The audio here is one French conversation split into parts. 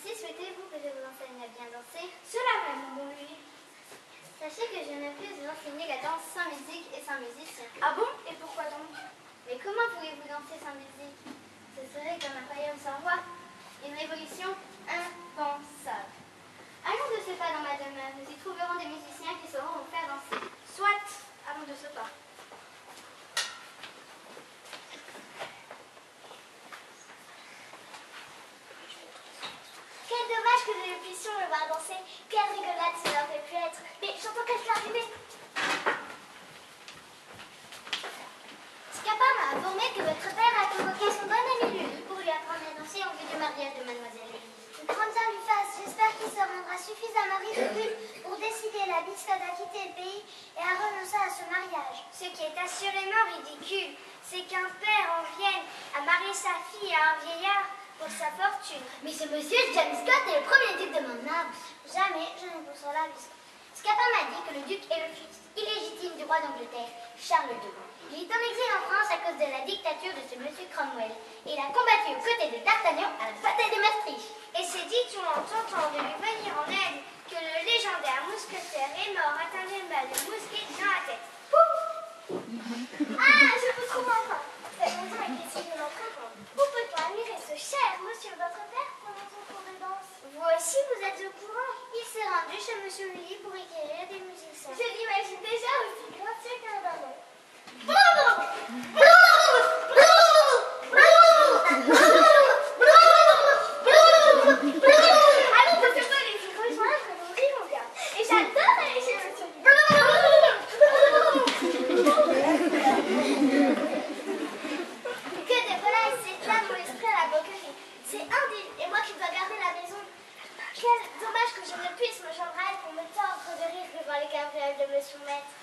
Merci, souhaitez-vous que je vous enseigne à bien danser? Cela même, mon bon Louis. Sachez que je ne peux vous enseigner la danse sans musique et sans musicien. Ah bon? Et pourquoi donc? Mais comment pourriez-vous danser sans musique? Ce serait comme un royaume sans roi, une révolution impensable. Allons de ce pas dans ma demeure, nous y trouverons des musiciens qui sauront vous faire danser. Soit, allons de ce pas. Quel dommage que nous ne puissions le voir danser. Quelle rigolade cela aurait pu être. Mais j'entends quelqu'un arriver. Scapin m'a informé que votre père a convoqué son bon ami Lulu pour lui apprendre à danser en vue du mariage de Mademoiselle Louise. Grand Dieu lui fasse, j'espère qu'il se rendra suffisamment ridicule pour décider la biscotte à quitter le pays et à renoncer à ce mariage. Ce qui est assurément ridicule, c'est qu'un père en vienne à marier sa fille à un vieillard pour sa fortune. Mais ce monsieur James Scott est le premier duc de Monmouth. Jamais je ne conçois la biscotte. Scapin m'a dit que le duc est le fils illégitime du roi d'Angleterre, Charles II. Il est en exil en France à cause de la dictature de ce monsieur Cromwell. Et il a combattu aux côtés de D'Artagnan à la bataille de Maastricht. Et c'est dit, tout en tentant de lui venir en aide, que le légendaire mousquetaire est mort atteint d'une balle de mousquet dans la tête. Ah, je vous trouve enfin. C'est longtemps et décidé d'en comprendre. Où peut-on admirer ce cher monsieur votre père pendant son cours de danse? Vous aussi, vous êtes au courant. Il s'est rendu chez monsieur Lily pour acquérir des musiciens. Je l'imagine déjà aussi gracieux qu'un ballon. Allons de ce pas les y rejoindre, nous rirons bien. Et j'adore aller chez monsieur Lily. Que de volailles s'éclament mon esprit à la boquerie. C'est indigne, et moi qui dois garder la maison. Quel dommage que je ne puisse me joindre à elle pour me tordre de rire devant les cabrioles de monsieur Maître.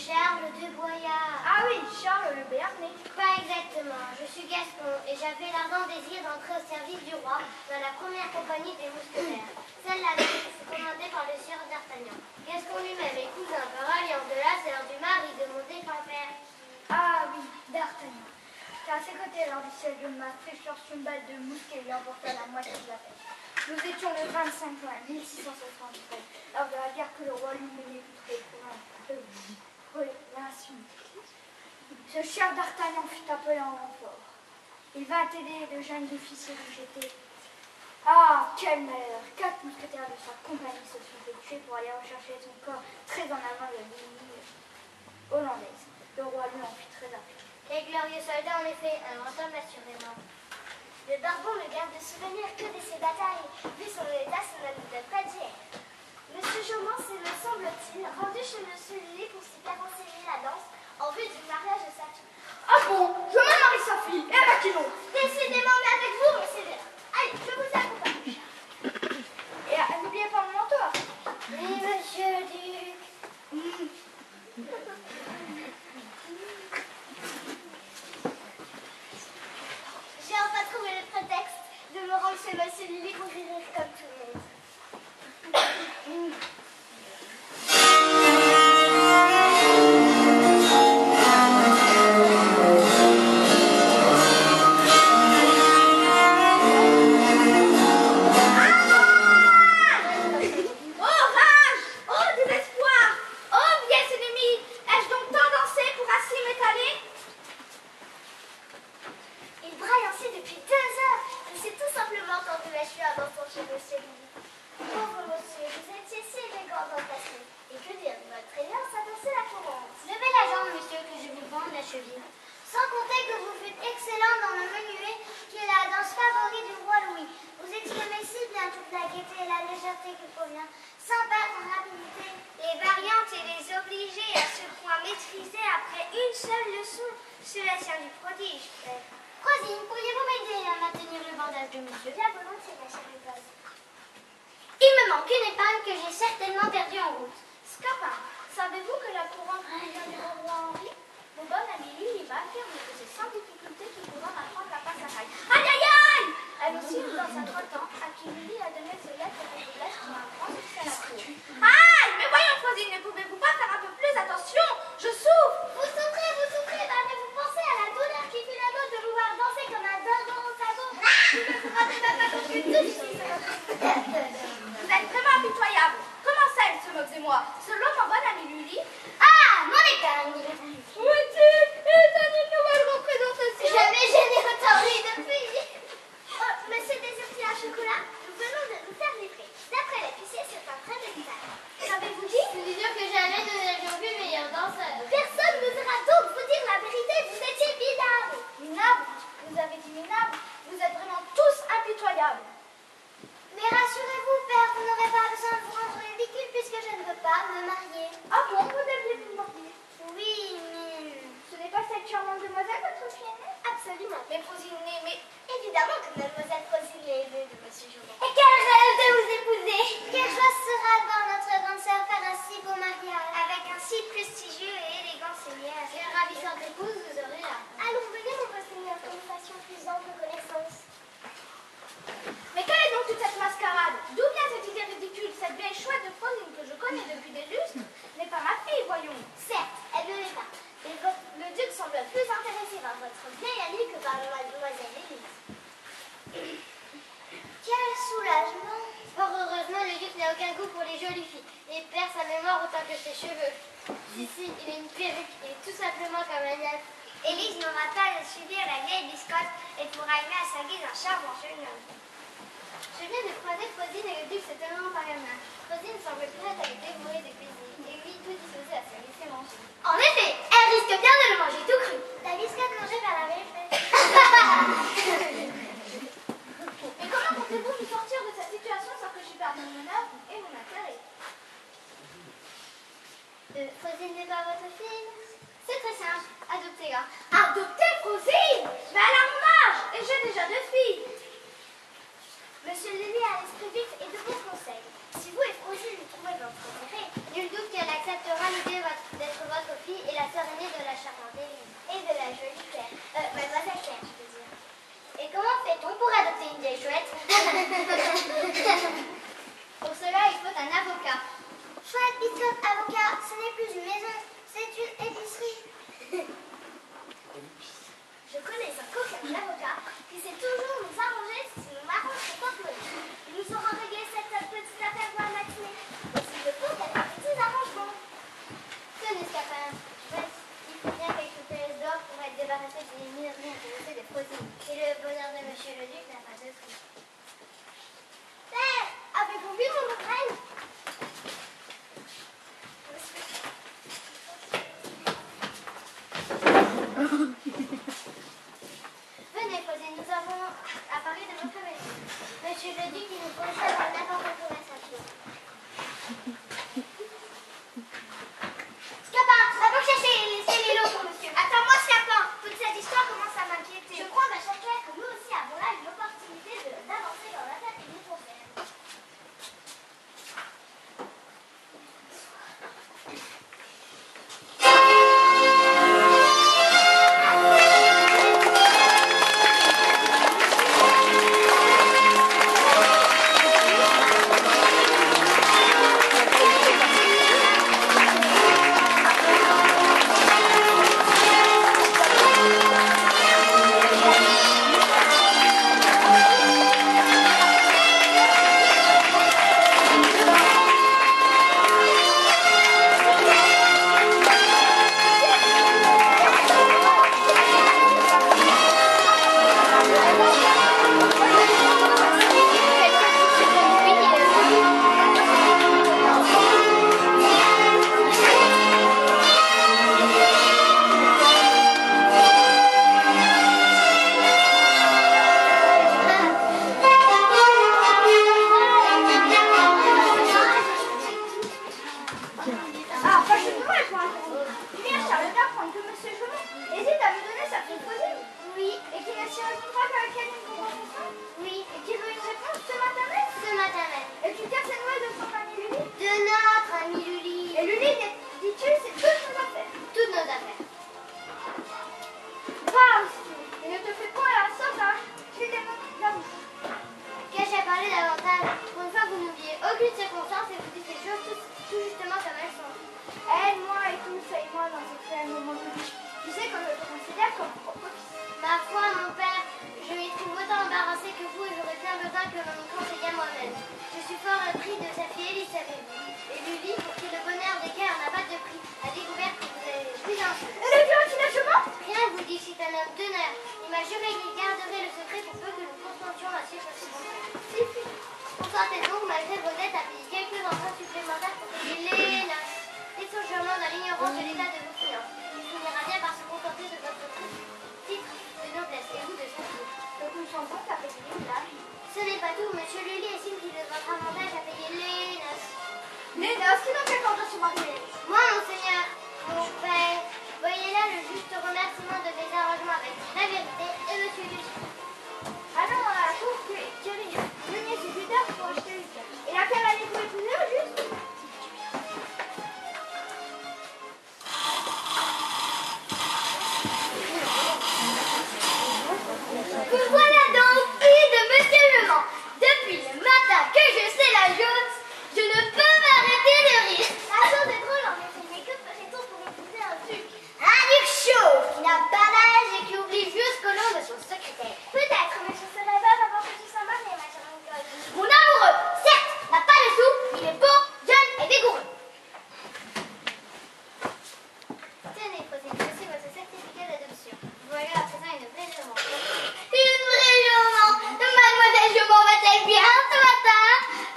Charles de Boyard. Ah oui, Charles le Béarnais. Pas exactement. Je suis Gaston et j'avais l'ardent désir d'entrer au service du roi dans la première compagnie des mousquetaires. Celle-là est commandée par le sieur d'Artagnan. Gaston lui-même est cousin par alliance de la sœur du mari de mon défunt père. Ah oui, d'Artagnan. Car à ses côtés, lors du siège de Maastricht, lorsqu'une une balle de mousquet lui emporta la moitié de la tête. Nous étions le 25 juin 1673, lors de la guerre que le roi lui menait contre les provinces. Ce cher d'Artagnan fut appelé en renfort. Il vint aider de jeunes officiers du GT. Ah, quel malheur! 4 mousquetaires de sa compagnie se sont fait tuer pour aller rechercher son corps très en avant de l'ennemi hollandaise. Le roi lui en fit très appelé. Les glorieux soldats, en effet, inventable assurément. Le Barbon ne garde de souvenir que de ces batailles. Vu son état, ça ne nous donne pas d'hier. Monsieur Chaumont s'est, me semble-t-il, rendu chez monsieur Lily pour s'y faire enseigner la danse en vue du mariage de sa fille. Ah bon? Je me marie sa fille, et avec qui l'autre? Décidément, mais avec vous, mon sévère. Allez, je vous accompagne. Et n'oubliez pas mon mentor. Oui, monsieur le duc. J'ai enfin trouvé le prétexte de me rendre chez monsieur Lily pour rire comme tout le monde. Levez la jambe, monsieur, que je liberté qu'il convient, sans perdre en rapidité. Les variantes et les obliger à ce point maîtriser après une seule leçon, cela tient du prodige, père. Rosine, pourriez-vous m'aider à maintenir le bandage de monsieur? Bien volontiers, ma chère épouse. Il me manque une épingle que j'ai certainement perdue en route. Scapin, savez-vous que la couronne provient du roi Henri? Mon bon ami Lily m'affirme que c'est sans difficulté qu'il pourra m'apprendre la passe à rail. Aïe aïe aïe! Elle aussi, dans sa 30 ans, à qui Lily a donné ses lettres de faiblesse qui m'a un grand succès à la cour. Aïe! Mais voyons, Frosine, ne pouvez-vous pas faire un peu plus attention? Je souffre! Vous souffrez, bah, mais vous pensez à la douleur qui fut la vôtre de vous voir danser comme un dindon au sabot. Vous ne vous rendez pas compte que tout ici. Vous êtes vraiment impitoyable. Comment ça, elle se moque de moi? Selon mon bon ami Lily. Ah, mon épingle. Où est-il? Est-ce une nouvelle représentation? Jamais je n'ai autant ri depuis. Oh, monsieur désire-t-il un chocolat? Nous venons de nous faire livrer. D'après l'épicier, c'est un très bel usage. Qu'avez-vous dit? Je suis sûre que jamais nous n'avions vu meilleur danseur. Personne n'osera donc vous dire la vérité, vous étiez minable. Minable? Vous avez dit minable? Vous êtes vraiment tous impitoyables. Mais rassurez-vous, père, vous n'aurez pas besoin de vous rendre ridicule puisque je ne veux pas me marier. Ah bon, vous deviez vous marier? Oui, mais... Ce n'est pas cette charmante demoiselle, votre fille aînée? Absolument. Mais Frosine, mais... Évidemment que mademoiselle Rosine est aimée de monsieur Jourdan. Et quel rêve de vous épouser! Quelle joie sera de voir notre grande sœur faire un si beau mariage avec un si prestigieux et élégant seigneur. Quelle ravissante épouse vous aurez là. Allons, venez mon beau seigneur, que nous fassions plus ample connaissance. Mais quelle est donc toute cette mascarade? D'où vient cette idée ridicule? Cette vieille chouette de Frosine que je connais depuis des lustres n'est pas ma fille, voyons. Certes, elle ne l'est pas. Mais le duc semble plus intéressé par votre vieille amie que par mademoiselle Élise. Quel soulagement! Fort heureusement, le duc n'a aucun goût pour les jolies filles et perd sa mémoire autant que ses cheveux. Ici, il a une perruque et tout simplement comme un elfe. Élise n'aura pas à subir la vieille biscotte et pourra aimer à sa guise un charmant jeune homme. Je viens de croiser Frosine et le duc se tenant par la main. Frosine semble prête à le dévorer de plaisir et lui tout disposé à se laisser manger. En effet, elle risque bien de le manger tout cru. La biscotte mangée par la vieille fée. Mais comment comptez-vous nous sortir de cette situation sans que j'y perde mon honneur et mon intérêt? Frosine n'est pas votre fille? C'est très simple, adoptez-la. Adopter Frosine? Mais elle a mon âge et j'ai déjà 2 filles. Monsieur Lily a l'esprit vif et de bons conseils. Si vous et Frosine lui trouvez votre intérêt, Nul doute qu'elle acceptera l'idée d'être votre fille et la sœur aînée de la charmante Élise. et de la jolie Claire, mademoiselle Claire, je veux dire. Et comment fait-on pour adopter une vieille chouette? Pour cela, il faut un avocat. Chouette, biscotte, avocat, ce n'est plus une maison, c'est une épicerie. Je connais un coquin avocat qui sait toujours nous arranger si nous marrons son complot. Il nous aura réglé cette petite affaire pour la matinée. Et s'il le faut, quelques petits arrangements. Tenez, Scapin, il faut bien quelques pièces d'or pour être débarrassé des mineries intéressées des Frosine. Et le bonheur de monsieur le duc n'a pas de prix. Père, avez-vous vu mon reine? Venez, Frosine, nous avons à parler de votre maison. Monsieur le duc, il nous conseille destin que l'on me conseilla moi-même. Je suis fort pris de sa fille, savez-vous. Et Lully, pour qui le bonheur des cœurs n'a pas de prix, a découvert que vous avez plus un feu. Elle a vu un financement? Rien vous dit, c'est un homme d'honneur. Il m'a juré qu'il garderait le secret pour peu que nous consentions à suivre ce conseil. Consentez donc, malgré vos dettes, à payer quelques emprunts supplémentaires pour payer les noces. Et son jurement dans l'ignorance de l'état de vos finances. Il finira bien par se contenter de votre titre de noblesse et vous de sa fille. Donc nous sommes bons à payer les âges. Ce n'est pas tout, monsieur Lully estime qu'il est de votre avantage à payer les noces. Les noces, qui n'ont fait quand je suis mariée? Moi, monseigneur, mon père, voyez là le juste remerciement de mes arrangements avec la vérité et monsieur Lucie. Alors, à la cour, Thierry, venez chez Peter pour acheter les terres. Et à quelle année vous épousez au juste? Vous voilà donc, fille de Monsieur Jeumont. Depuis le matin que je sais la chose, je ne peux m'arrêter de rire. La chose est drôle en effet, mais que ferait-on pour épouser un duc? Un duc chauve qui n'a pas d'âge et qui oublie jusqu'au nom de son secrétaire. Peut-être, mais je serais veuve avant que tu sois mariée, ma chère Nicole. Mon amoureux, certes, n'a pas de sous, il est beau, jeune et vigoureux. Tenez, voici votre certificat d'adoption. Voilà à présent une vraie demande. Une vraie jument. Mademoiselle Jument va-t-elle bien ce matin?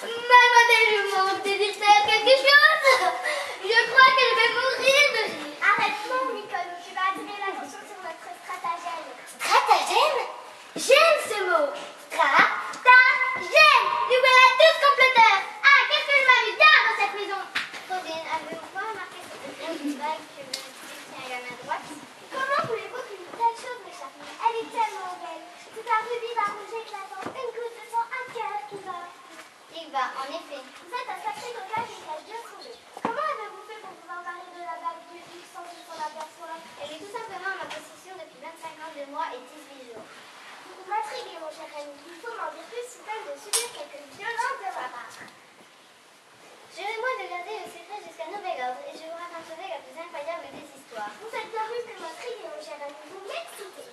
Mademoiselle Jument désire-t-elle quelque chose? Je crois que je vais mourir de rire. Arrête, non, Nicole, tu vas attirer l'attention sur notre stratagème. Stratagème? J'aime ce mot. Stratagème. Nous voilà tous comploteurs. Ah, qu'est-ce que je m'amuse bien dans cette maison. Claudine, avez-vous pas remarqué cette petite bague que le duc tient à la main droite? Comment voulez-vous qu'une telle chose m'échappe? Elle est tellement belle. C'est un rubis d'un rouge éclatant, une goutte de sang, un cœur qui bat. Il va, en effet. Vous êtes un sacré coquin qui cache bien trouvé. Comment avez-vous fait pour vous emparer de la bague du duc sans que s'en aperçoive? Elle est tout simplement en ma possession depuis 25 ans, 2 mois et 18 jours. Vous m'intriguez, mon cher ami. Il faut m'en dire plus sous peine de subir quelques violences de ma part. Jurez-moi de garder le secret jusqu'à nouvel ordre et je vous raconterai la plus incroyable des histoires. Vous êtes bien plus que m'intriguer, mon cher ami. Vous m'excitez.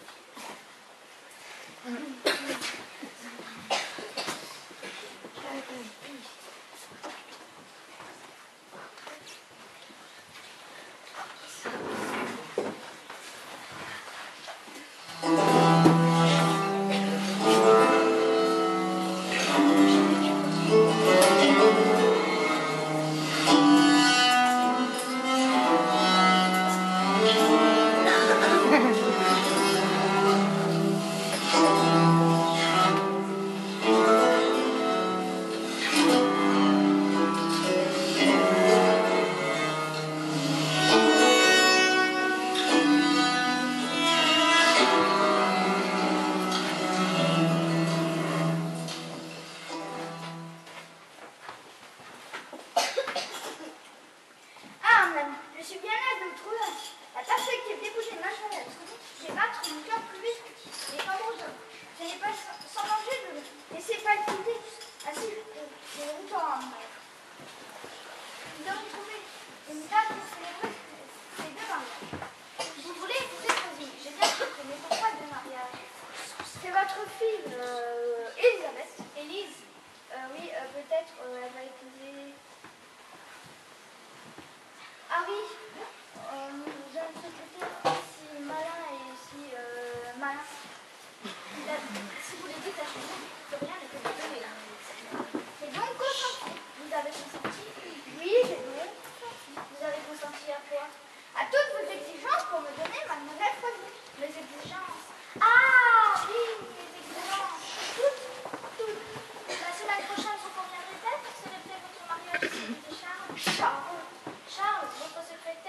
Charles, votre secrétaire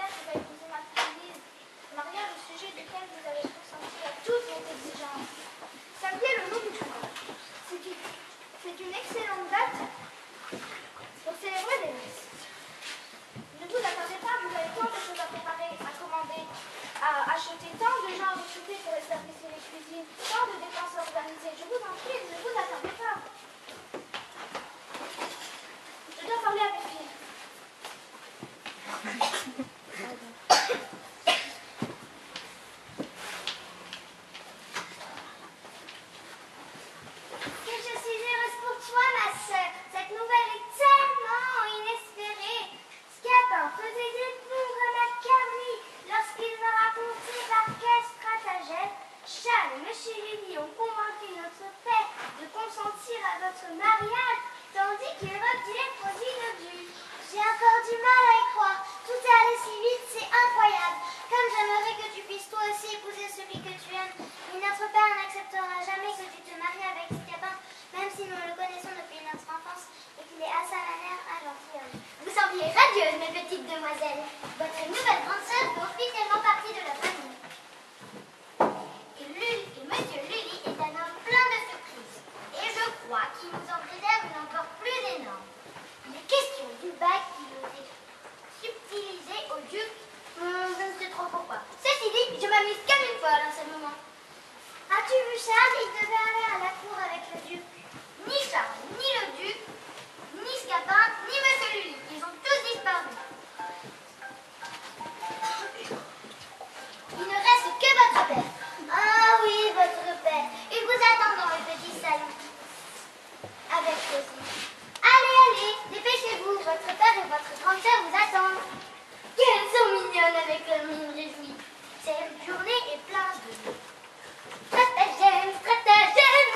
Votre père n'acceptera jamais que tu te maries avec Scapin, même si nous le connaissons depuis notre enfance et qu'il est à sa manière un gentilhomme. Vous semblez radieuse, mes petites demoiselles. Votre nouvelle grande sœur fait officiellement partie de la famille. Et Monsieur Lully est un homme plein de surprises. Et je crois qu'il nous en réserve une encore plus énorme. Il est question du bac qu'il osait subtiliser au duc. Je ne sais trop pourquoi. Ceci dit, je m'amuse comme une folle en ce moment. As-tu vu Charles? Il devait aller à la cour avec le duc. Ni Charles, ni le duc, ni Scapin, ni Monsieur Lully. Ils ont tous disparu. Il ne reste que votre père. Ah oui, votre père. Il vous attend dans le petit salon. Avec Rosie. Allez, dépêchez-vous. Votre père et votre grande sœur vous attendent. Qu'elles sont mignonnes avec leur mine réjouie. Cette journée est pleine de stratagème, stratagème,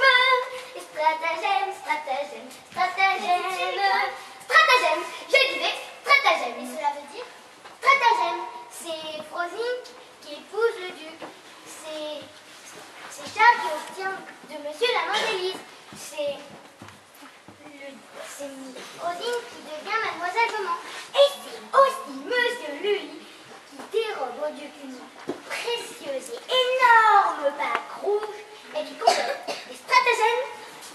stratagème, stratagème, stratagème, stratagème. Je disais stratagème. Et cela veut dire stratagème. C'est Frosine qui épouse le duc. C'est Charles qui obtient de monsieur la main d'Élise. C'est Rosine qui devient mademoiselle Beaumont. Et c'est aussi monsieur Lully qui dérobe au duc une précieuse et énorme bague rouge et qui complète les stratagèmes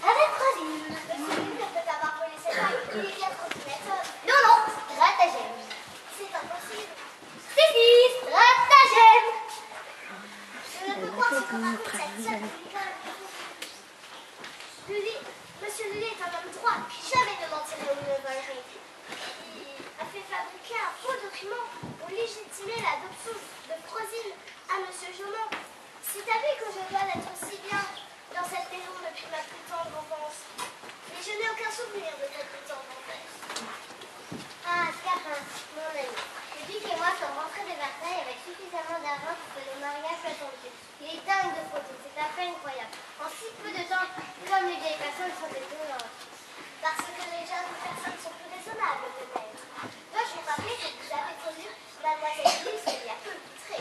avec Rosine. Monsieur Lully ne peut avoir volé cette bague. Il est bien trop méthode. Non, stratagème. C'est impossible. Si, stratagème. Je ne peux croire ce qu'on raconte cette seule Lully. Monsieur Lully est un homme droit qui jamais ne mentirait ou ne volerait. Il a fait fabriquer un faux document pour légitimer l'adoption de Frosine à monsieur Jaumont. C'est à lui que je dois d'être si bien dans cette maison depuis ma plus tendre enfance. Mais je n'ai aucun souvenir de cette plus tendre enfance. Ah, Scapin, mon ami. Le duc et moi sommes rentrés de Versailles avec suffisamment d'argent pour que le mariage soit conclu. Il est dingue de photos, c'est à peine incroyable. En si peu de temps, comme les vieilles personnes sont étonnantes. Parce que les jeunes personnes sont plus raisonnables, peut-être. Dois-je vous rappeler que vous avez connu mademoiselle Lise il y a peu titré.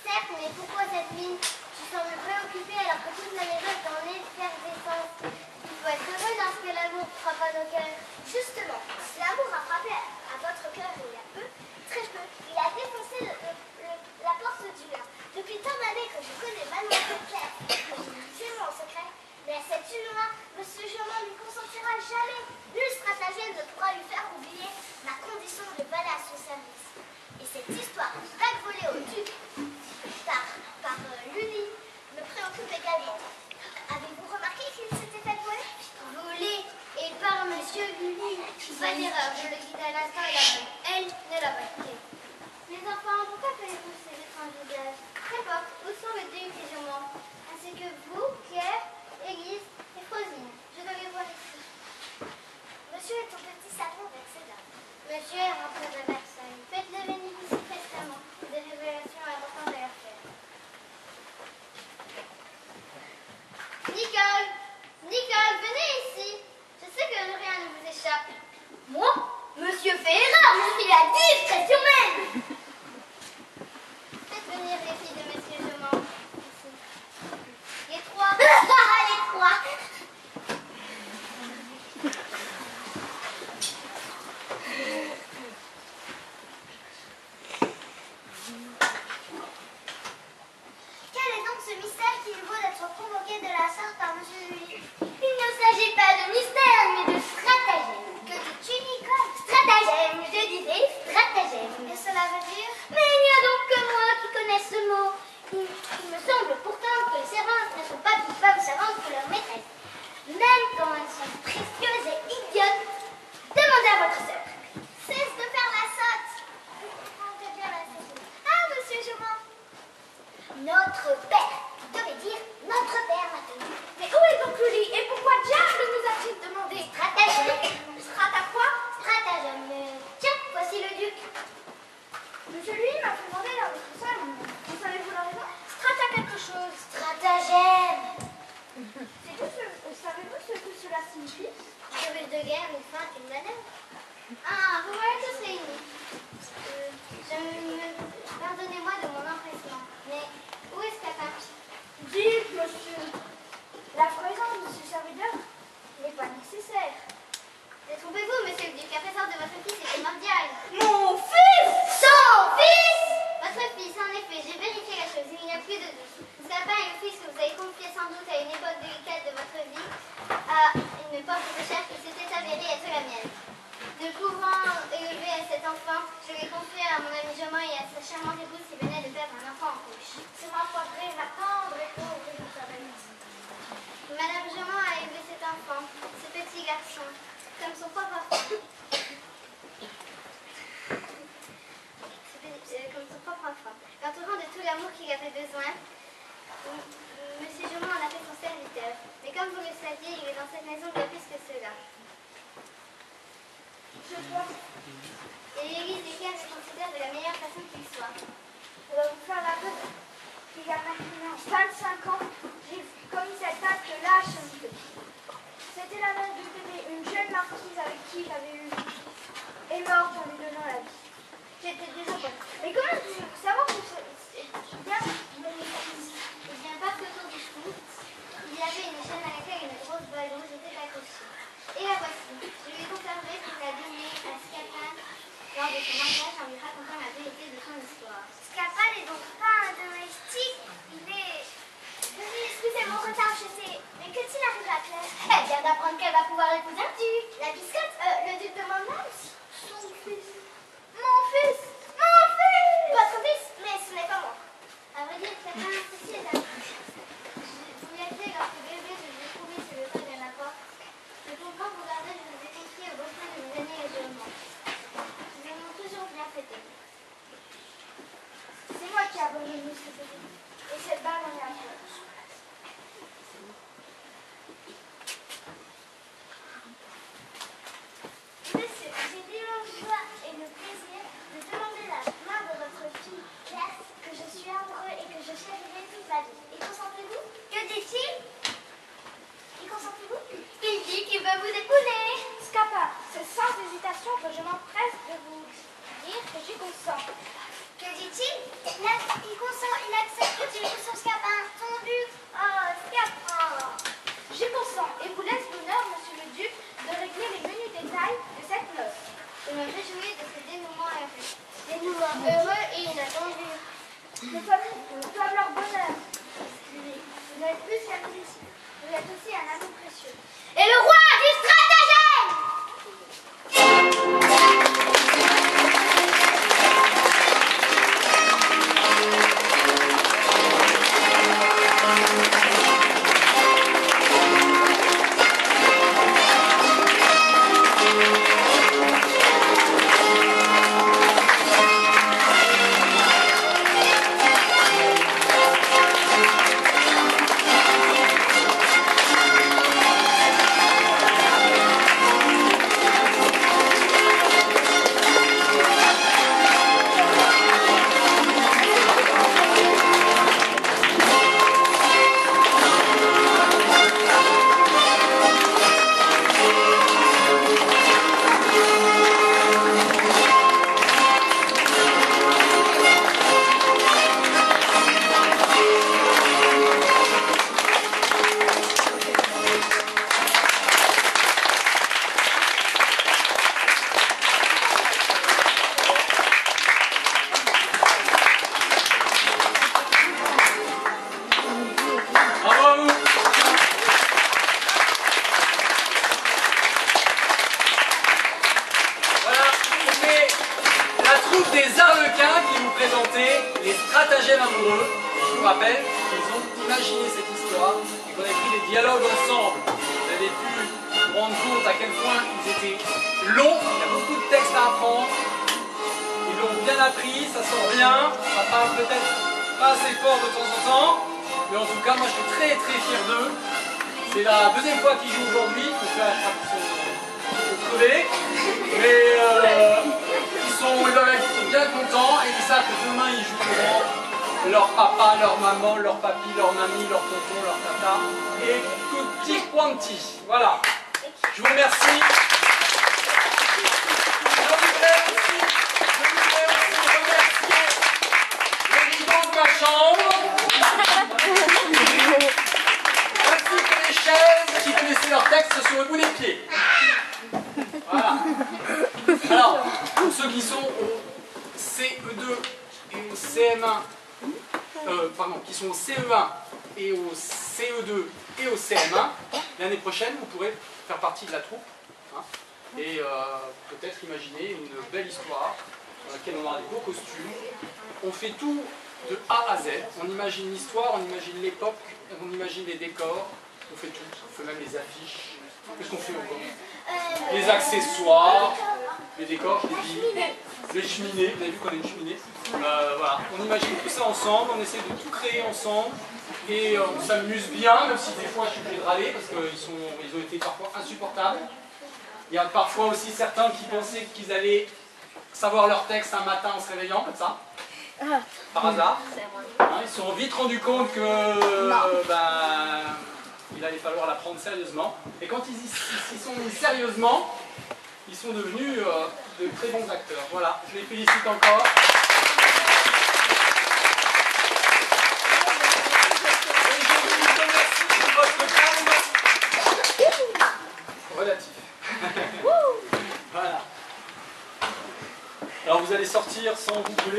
Certes, mais pourquoi cette mine? Tu sembles préoccupée alors que toute la maison est en effervescence. Il faut être heureux lorsque l'amour frappe à nos cœurs. Justement, si l'amour a frappé à votre cœur il y a peu, très peu, il a défoncé la porte du mien. Depuis tant d'années que je connais mademoiselle Claire, que je lui sais mon secret, mais à cette une-là, monsieur Jaumont lui consentira jamais. Nul stratagème ne pourra lui faire oublier ma condition de valet à son service. Et cette histoire de bague volée au duc par Lully me préoccupe également. Avez-vous remarqué qu'il s'était fait voler? Volé et par monsieur Lully. Pas d'erreur, je le quitte à l'instant et la bonne. Elle ne l'a pas quitté. Les enfants, pourquoi faites-vous ces étranges visages? Qu'importe, où sont le duc et Jaumont? Ainsi que vous, Claire, Élise et Frosine. Je dois les voir ici. Monsieur est au petit salon avec ses dames. Monsieur est rentré de Versailles. Faites-le venir ici prestement. Des révélations importantes à leur faire. Nicole, venez ici. Je sais que rien ne vous échappe. Moi? Monsieur fait erreur, je suis la discrétion même. Faites venir les filles de monsieur Jaumont. Ici. Les trois. Les trois. Quel est donc ce mystère qui lui vaut d'être convoqué de la sorte par monsieur Lully? Il ne s'agit pas de mystère, mais de stratagème. Que dis-tu, Nicole? Stratagème, je disais stratagème. Et cela veut dire? Mais il n'y a donc que moi qui connais ce mot. Il me semble pourtant que les servantes ne sont pas plus femmes savantes que leurs maîtresses. Même quand elles sont précieuses et idiotes. Demandez à votre sœur. Cesse de faire la sotte. Ah, monsieur Jaumont. Notre père. Vous devez dire notre père maintenant. Mais où est donc Lully? Et pourquoi diable nous a-t-il demandé? Stratagème. Strata quoi? Stratagème. Tiens, voici le duc. Monsieur Lully m'a fait demander à votre sœur. Vous savez-vous la raison? Strata quelque chose. Stratagème. Savez-vous ce que cela signifie? Ruse de guerre, une feinte, une manœuvre. Ah, vous voilà tous réunis. Pardonnez-moi de mon empressement, mais où est Scapin? Dites, monsieur. La fraisance de ce serviteur n'est pas nécessaire. Détrompez-vous, monsieur le duc, la présence de votre fils est primordiale. Mon fils! Son fils! Votre fils, en effet, j'ai vérifié la chose, il n'y a plus de doute. Scapin est le fils que vous avez confié sans doute à une époque délicate de votre vie, à une époque de recherche qui s'était avérée être la mienne. Ne pouvant élever à cet enfant, je l'ai confié à mon ami Jomon et à sa charmante épouse qui venait de perdre un enfant en couche. C'est ma foi vrai, ma tendre et pauvre Elisabeth. Madame Jomon a élevé cet enfant, ce petit garçon, comme son propre enfant. Comme son propre enfant. L'entourant de tout l'amour qu'il avait besoin, monsieur Jomon en a fait son serviteur. Mais comme vous le saviez, il est dans cette maison bien plus que cela. Je pense Et l'Église duquel je considère de la meilleure façon qu'il soit. Je dois vous faire l'aveu qu'il y a maintenant 25 ans, j'ai commis cet acte lâche un peu. C'était la mère une jeune marquise avec qui j'avais eu est morte en lui donnant la vie. J'étais désolée. Mais comment pouvez-vous savoir que c'est bien mon fils? Eh bien, parce qu'autour du cou, il y avait une chaîne à laquelle une grosse balle rouge était accrochée. Et la voici. Je lui ai conservé pour la donner à Scapin lors de son mariage en lui racontant la vérité de son histoire. Scapin n'est donc pas un domestique, il est... Excusez mon retard, je sais. Mais qu'est-il arrivé à Claire? Elle vient d'apprendre qu'elle va pouvoir épouser un duc. La biscotte, le duc de Monmouth? Son fils. Mon fils. Mon fils! Votre fils? Mais ce n'est pas moi. À vrai dire, Scapin, ceci est un truc. Vous l'avez fait lorsque bébé, je l'ai trouvé sur le pas de la porte. Je comprends vous garder, je vous ai confié au besoin de mes amis et de moi. Nous avons toujours bien fêté. C'est moi qui ai abandonné ce bébé. Et cette balle en est à moi. Monsieur, j'ai l'immense joie et le plaisir de demander la main de votre fille Claire, que je suis amoureux et que je chérirai toute ma vie. Y consentez-vous? Que dit-il? Y consentez-vous? Il dit qu'il veut vous épouser. Scapin, c'est sans hésitation que je m'empresse de vous dire que j'y consens. Que dit-il? Il consent, il accepte que tu épousses son Scapin, ton duc. Oh, Scapin! J'y consens et vous laisse l'honneur, monsieur le duc, de régler les menus détails de cette noce. Je me réjouis de ce dénouement heureux. Dénouement heureux et inattendu. Les familles doivent leur bonheur. Vous n'êtes plus qu'un musicien. Vous êtes aussi un amour précieux. Et le roi du stratagème! Les stratagèmes amoureux. Je vous rappelle qu'ils ont imaginé cette histoire et qu'on a écrit des dialogues ensemble. Vous avez pu vous rendre compte à quel point ils étaient longs, il y a beaucoup de textes à apprendre. Ils l'ont bien appris, ça sort bien, ça parle peut-être pas assez fort de temps en temps, mais en tout cas moi je suis très fier d'eux. C'est la deuxième fois qu'ils jouent aujourd'hui, donc là je crois qu'ils sont crevés, mais ils doivent être bien contents et ils savent que demain ils joueront leur papa, leur maman, leur papy, leur mamie, leur tonton, leur tata et tutti quanti. Voilà. Je vous remercie. Je voudrais aussi remercier les rideaux de ma chambre, ainsi que les ceux qui sont au CE2 et au CM1, qui sont au CE1 et au CE2 et au CM1, l'année prochaine, vous pourrez faire partie de la troupe, hein, et peut-être imaginer une belle histoire dans laquelle on aura des beaux costumes. On fait tout de A à Z. On imagine l'histoire, on imagine l'époque, on imagine les décors, on fait tout. On fait même les affiches. Qu'est-ce qu'on fait encore? Les accessoires, les décors, je l'ai dit, les cheminées. Vous avez vu qu'on a une cheminée. Voilà. On imagine tout ça ensemble, on essaie de tout créer ensemble. Et on s'amuse bien, même si des fois je suis obligé de râler parce qu'ils ont été parfois insupportables. Il y a parfois aussi certains qui pensaient qu'ils allaient savoir leur texte un matin en se réveillant, comme ça, par hasard. Hein, ils se sont vite rendus compte que il allait falloir la prendre sérieusement. Et quand ils s'y sont mis sérieusement, ils sont devenus de très bons acteurs. Voilà, je les félicite encore. Relatif. Voilà. Alors vous allez sortir sans vous brûler.